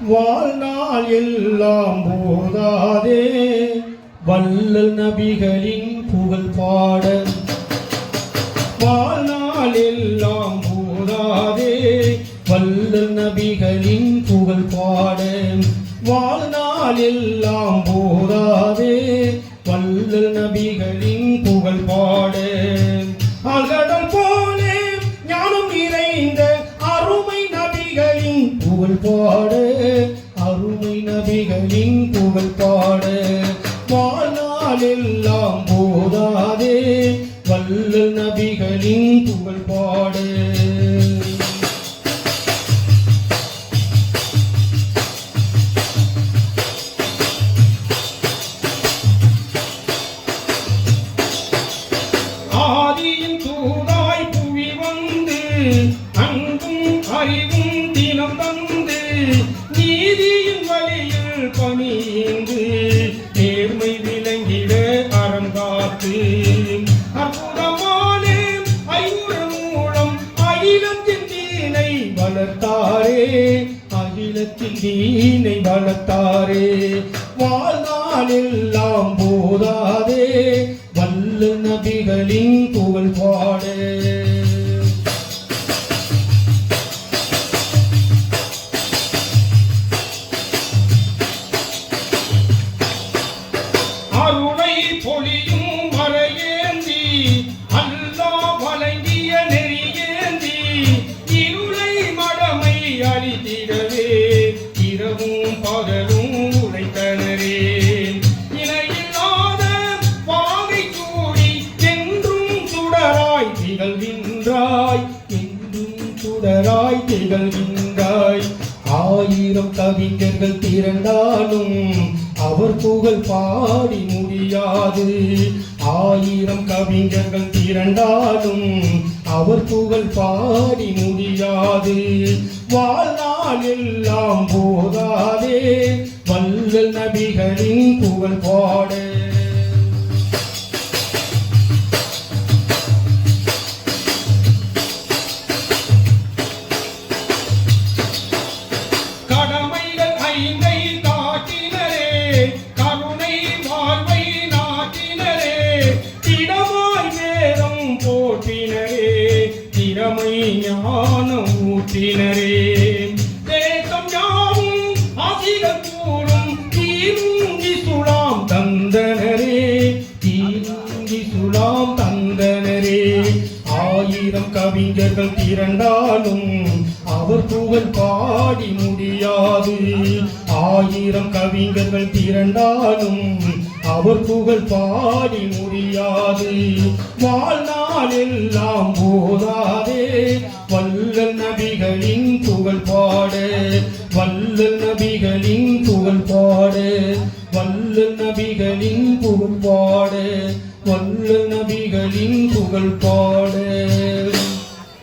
வாழ்நாள் எல்லாம் போதாதே வல்லல் நபிகளின் புகழ் பாட. வாழ்நாள் எல்லாம் போதாதே வல்லல் நபிகளின் புகழ் பாட. வாழ்நாள் எல்லாம் போதாதே வல்லல் நபிகளின் புகழ் பாட. ஆழ்கடல் போலே ஞானம் நிறைந்த அருமை நபிகளின் புகழ் பாட. அருமை நபிகளின் புகழ் பாட. வாழ்நாள் எல்லாம் போதாதே வல்லல் நபிகளின் புகழ் பாட. ஆதியின் தூதாய் புவி வந்து அன்பும் அறிவும் தினம் தந்து நீதியின் வழியில் பணிந்து நேர்மை விளங்கிட அறம் காத்து அற்புதமான ஐங்குறு மூலம் அகிலத்தின் தீனை வளர்த்தாரே. அகிலத்தின் தீனை வளர்த்தாரே. வாழ்நாள் எல்லாம் போதாதே வல்லல் நபிகளின் புகழ் பாட. அருளை பொழியும் மறையேந்தி அல்லாஹ் வழங்கிய நெறியேந்தி இருளை மடமை அழித்திடவே இரவும் பகலும் உழைத்தனரே. இணையில்லாத பாகை கூடி என்றும் சுடராய் திகழ்கின்றாய். என்றும் சுடராய் திகழ்கின்றாய். ஆயிரம் கவிஞர்கள் திரண்டாலும் அவர் புகழ் பாடி முடியாது. ஆயிரம் கவிஞர்கள் திரண்டாலும் அவர் புகழ் பாடி முடியாது. வாழ்நாள் எல்லாம் போதாதே வல்லல் நபிகளின் புகழ் பாட. கடமைகள் ஐந்தை காட்டினரே கருணை வாழ்வை நாட்டினரே. திடமாய் வேதம் போற்றினரே திறமை ஞானம் ஊற்றினரே. தேசம் யாவும் ஆசிகள் கூறும் தீருங்கி சுலாம் தந்தனரே. தீருங்கி சுலாம் தந்தனரே. ஆயிரம் கவிஞர்கள் திரண்டாலும் அவர் புகழ் பாடி முடியாது. ஆயிரம் கவிஞர்கள் திரண்டாலும் அவர் புகழ் பாடி முடியாது. வாழ்நாள் எல்லாம் போதாதே வல்லல் நபிகளின் புகழ் பாட. வல்லல் நபிகளின் புகழ் பாட. வல்லல் நபிகளின் புகழ் பாட. வல்லல் நபிகளின் புகழ் பாட.